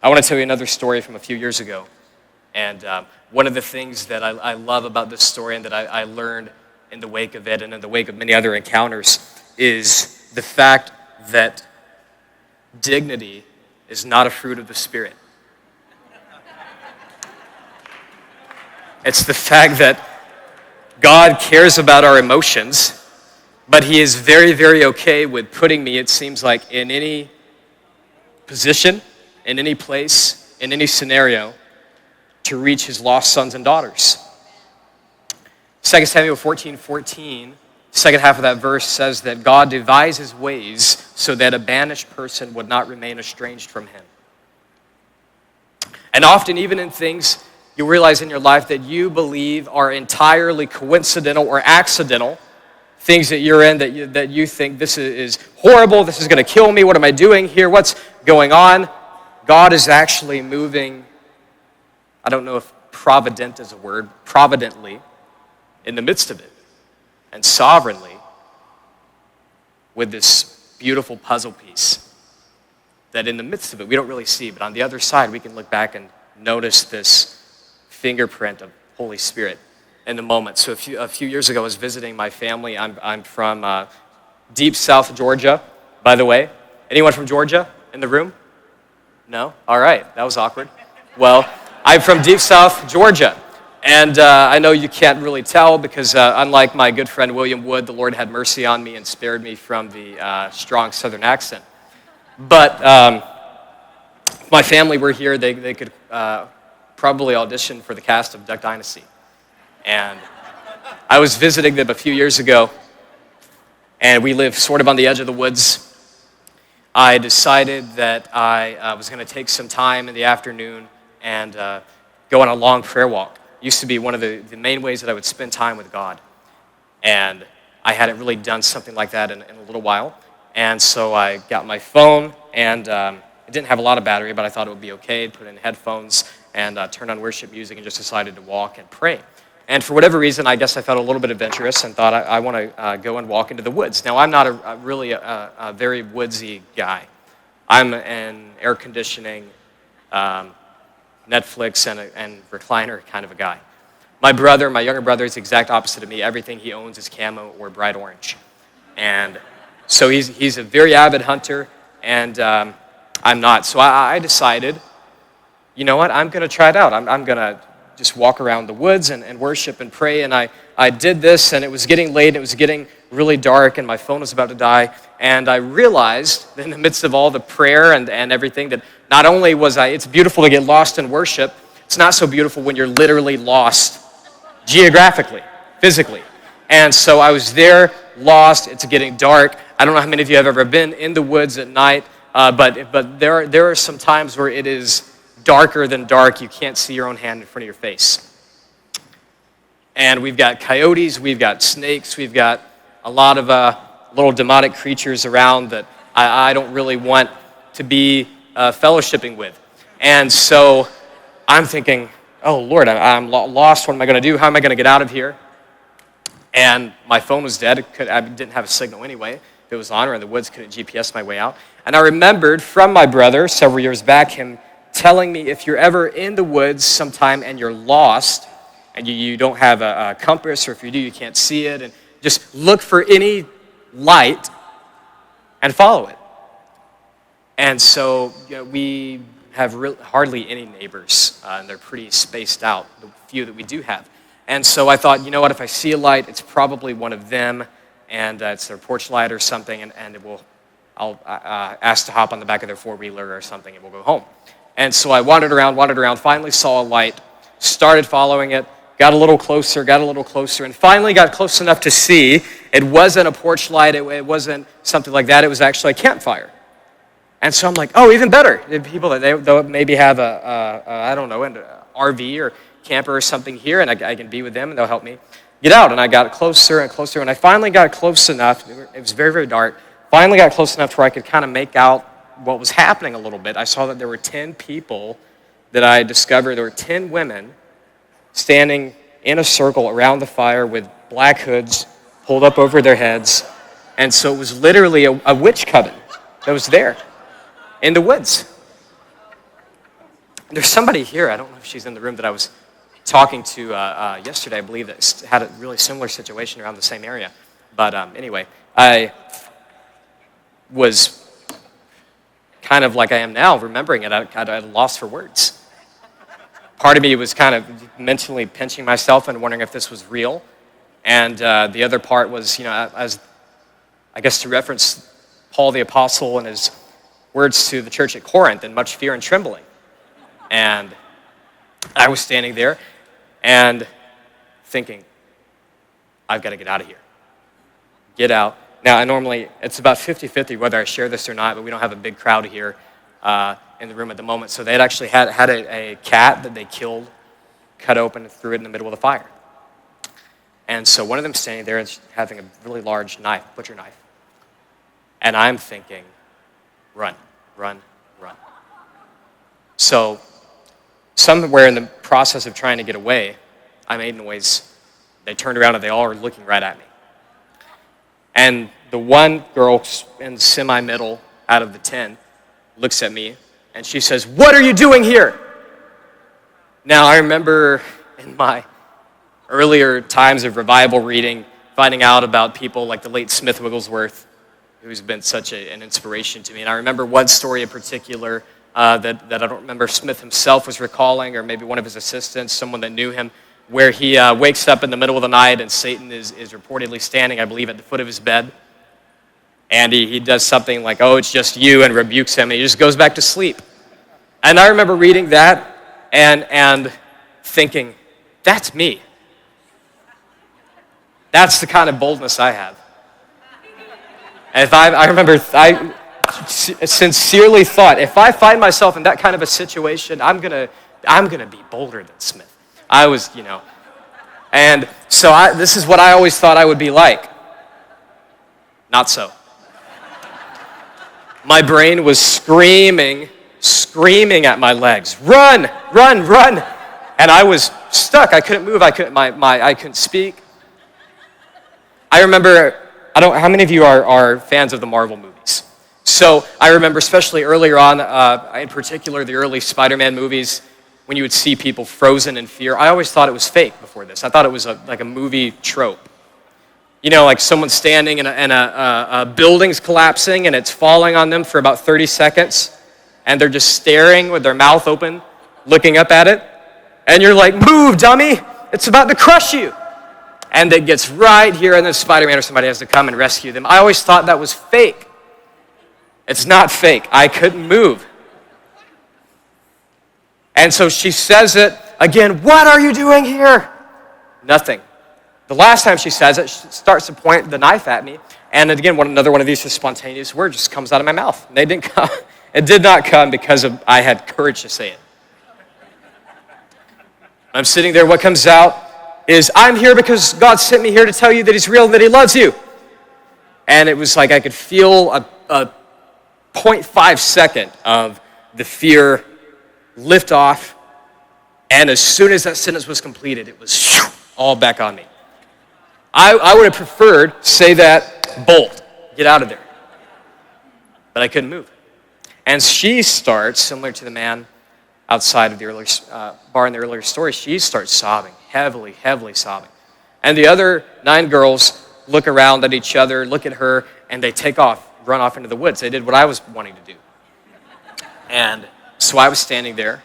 I want to tell you another story from a few years ago. And one of the things that I love about this story and that I learned in the wake of it and in the wake of many other encounters is the fact that dignity is not a fruit of the Spirit. It's the fact that God cares about our emotions, but He is very, very okay with putting me, it seems like, in any position, in any place, in any scenario, to reach His lost sons and daughters. 2 Samuel 14:14, second half of that verse says that God devises ways so that a banished person would not remain estranged from Him. And often, even in things you realize in your life that you believe are entirely coincidental or accidental, things that you're in that you think this is horrible, this is going to kill me, what am I doing here, what's going on? God is actually moving, I don't know if provident is a word, providently, in the midst of it, and sovereignly, with this beautiful puzzle piece that in the midst of it, we don't really see, but on the other side, we can look back and notice this fingerprint of Holy Spirit in the moment. So a few years ago, I was visiting my family. I'm from deep South Georgia, by the way. Anyone from Georgia in the room? No? All right, that was awkward. Well, I'm from deep South Georgia, and I know you can't really tell because unlike my good friend William Wood, the Lord had mercy on me and spared me from the strong Southern accent. But if my family were here, they could probably audition for the cast of Duck Dynasty. And I was visiting them a few years ago, and we live sort of on the edge of the woods. I decided that I was going to take some time in the afternoon and go on a long prayer walk. It used to be one of the main ways that I would spend time with God. And I hadn't really done something like that in a little while. And so I got my phone, and it didn't have a lot of battery, but I thought it would be okay. Put in headphones and turned on worship music and just decided to walk and pray. And for whatever reason, I guess I felt a little bit adventurous and thought I want to go and walk into the woods. Now, I'm not really a very woodsy guy. I'm an air conditioning, Netflix, and recliner kind of a guy. My younger brother, is the exact opposite of me. Everything he owns is camo or bright orange. And so he's a very avid hunter, and I'm not. So I decided, you know what, I'm going to try it out. I'm going to just walk around the woods and worship and pray. And I did this, and it was getting late. It was getting really dark, and my phone was about to die. And I realized in the midst of all the prayer and everything that not only it's beautiful to get lost in worship, it's not so beautiful when you're literally lost geographically, physically. And so I was there, lost. It's getting dark. I don't know how many of you have ever been in the woods at night, but there are some times where it is darker than dark. You can't see your own hand in front of your face. And we've got coyotes, we've got snakes, we've got a lot of little demonic creatures around that I don't really want to be fellowshipping with. And so I'm thinking, oh, Lord, I'm lost. What am I going to do? How am I going to get out of here? And my phone was dead. I didn't have a signal anyway. If it was on or in the woods, couldn't GPS my way out. And I remembered from my brother several years back, him telling me, if you're ever in the woods sometime and you're lost and you don't have a compass, or if you do, you can't see it, and just look for any light and follow it. And so we have hardly any neighbors, and they're pretty spaced out, the few that we do have. And so I thought, you know what, if I see a light, it's probably one of them, and it's their porch light or something, and I'll ask to hop on the back of their four-wheeler or something, and we'll go home. And so I wandered around, finally saw a light, started following it, got a little closer, and finally got close enough to see it wasn't a porch light, it wasn't something like that, it was actually a campfire. And so I'm like, oh, even better. The people that they maybe have I don't know, an RV or camper or something here, and I can be with them, and they'll help me get out. And I got closer and closer, and I finally got close enough. It was very, very dark. Finally got close enough to where I could kind of make out what was happening a little bit. I saw that there were 10 people that I discovered. There were 10 women standing in a circle around the fire with black hoods pulled up over their heads. And so it was literally a witch coven that was there in the woods. There's somebody here, I don't know if she's in the room, that I was talking to yesterday, I believe, that had a really similar situation around the same area. But anyway, I was kind of like I am now, remembering it, at a loss for words. Part of me was kind of mentally pinching myself and wondering if this was real. And the other part was, as I guess to reference Paul the Apostle and his words to the church at Corinth, in much fear and trembling. And I was standing there and thinking, I've got to get out of here. Get out. Now, it's about 50-50 whether I share this or not, but we don't have a big crowd here in the room at the moment. So they had actually had a cat that they killed, cut open, and threw it in the middle of the fire. And so one of them standing there and having a really large knife, butcher knife. And I'm thinking, run, run, run. So somewhere in the process of trying to get away, I made noise. They turned around and they all were looking right at me. And the one girl in the semi-middle out of the 10 looks at me and she says, "What are you doing here?" Now, I remember in my earlier times of revival reading, finding out about people like the late Smith Wigglesworth, who's been such an inspiration to me. And I remember one story in particular that I don't remember Smith himself was recalling, or maybe one of his assistants, someone that knew him, where he wakes up in the middle of the night and Satan is reportedly standing, I believe, at the foot of his bed. And he does something like, "Oh, it's just you," and rebukes him, and he just goes back to sleep. And I remember reading that and thinking, that's me. That's the kind of boldness I have. And I sincerely thought, if I find myself in that kind of a situation, I'm gonna be bolder than Smith. I was, and so this is what I always thought I would be like. Not so. My brain was screaming at my legs, "Run, run, run!" And I was stuck. I couldn't move. I couldn't speak. I remember, how many of you are fans of the Marvel movies? So I remember, especially earlier on, in particular the early Spider-Man movies, when you would see people frozen in fear. I always thought it was fake before this. I thought it was like a movie trope. Like someone standing and a building's collapsing and it's falling on them for about 30 seconds, and they're just staring with their mouth open, looking up at it, and you're like, "Move, dummy! It's about to crush you!" And it gets right here, and then Spider-Man or somebody has to come and rescue them. I always thought that was fake. It's not fake. I couldn't move. And so she says it again, "What are you doing here?" Nothing. The last time she says it, she starts to point the knife at me. And again, another one of these spontaneous words just comes out of my mouth. They didn't come. It did not come because I had courage to say it. I'm sitting there. What comes out is, "I'm here because God sent me here to tell you that He's real and that He loves you." And it was like I could feel a 0.5 second of the fear lift off. And as soon as that sentence was completed, it was all back on me. I would have preferred, say that, "Bolt, get out of there." But I couldn't move. And she starts, similar to the man outside of the earlier bar in the earlier story, she starts sobbing, heavily, heavily sobbing. And the other 9 girls look around at each other, look at her, and they take off, run off into the woods. They did what I was wanting to do. And so I was standing there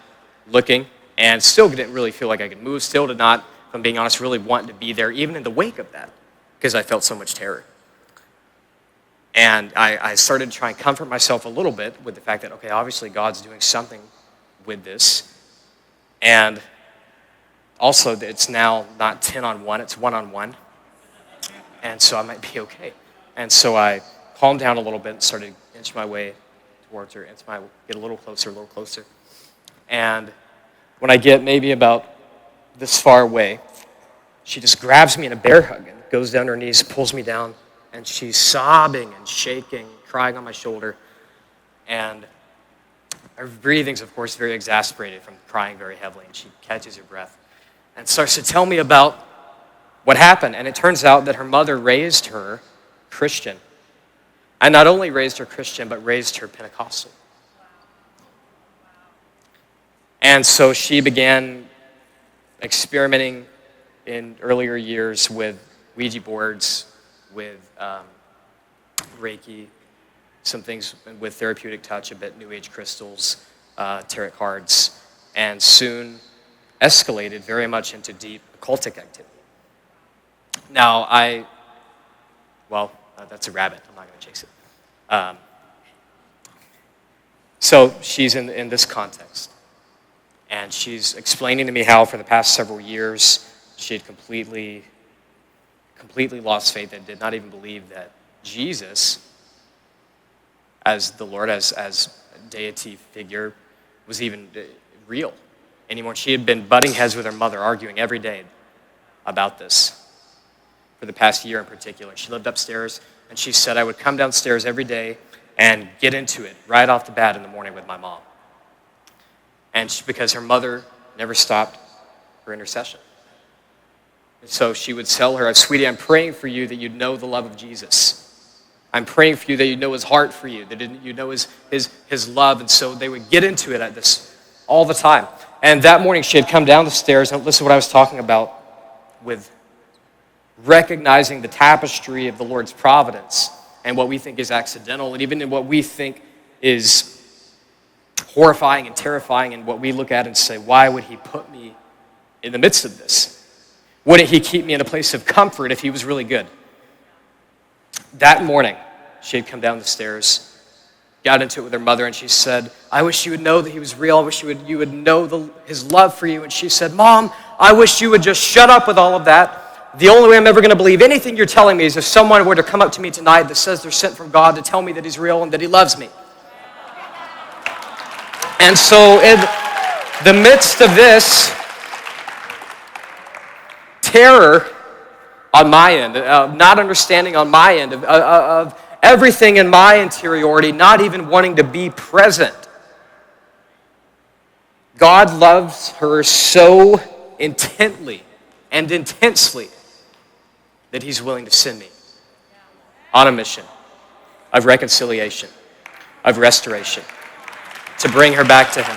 looking, and still didn't really feel like I could move, still did not, if I'm being honest, really want to be there, even in the wake of that, because I felt so much terror. And I started to try and comfort myself a little bit with the fact that, okay, obviously God's doing something with this. And also, it's now not 10-on-1, it's 1-on-1. And so I might be okay. And so I calmed down a little bit and started to inch my way towards her, get a little closer. And when I get maybe about this far away, she just grabs me in a bear hug and goes down to her knees, pulls me down, and she's sobbing and shaking, crying on my shoulder. And her breathing's, of course, very exasperated from crying very heavily, and she catches her breath and starts to tell me about what happened. And it turns out that her mother raised her Christian. And not only raised her Christian, but raised her Pentecostal. And so she began experimenting in earlier years with Ouija boards, with Reiki, some things with therapeutic touch, a bit New Age crystals, tarot cards, and soon escalated very much into deep occultic activity. Now, that's a rabbit. I'm not going to chase it. So she's in this context. And she's explaining to me how for the past several years she had completely lost faith and did not even believe that Jesus, as the Lord, as a deity figure, was even real anymore. She had been butting heads with her mother, arguing every day about this for the past year in particular. She lived upstairs, and she said, I would come downstairs every day and get into it right off the bat in the morning with my mom. And because her mother never stopped her intercession. And so she would tell her, sweetie, I'm praying for you that you'd know the love of Jesus. I'm praying for you that you'd know his heart for you, that you'd know his love. And so they would get into it at this all the time. And that morning she had come down the stairs, and listen to what I was talking about with recognizing the tapestry of the Lord's providence and what we think is accidental, and even in what we think is horrifying and terrifying, and what we look at and say, why would he put me in the midst of this? Wouldn't he keep me in a place of comfort if he was really good? That morning, she had come down the stairs, got into it with her mother, and she said, I wish you would know that he was real. I wish you would know his love for you. And she said, Mom, I wish you would just shut up with all of that. The only way I'm ever going to believe anything you're telling me is if someone were to come up to me tonight that says they're sent from God to tell me that he's real and that he loves me. And so in the midst of this terror on my end, not understanding on my end of everything in my interiority, not even wanting to be present, God loves her so intently and intensely that he's willing to send me on a mission of reconciliation, of restoration, to bring her back to him.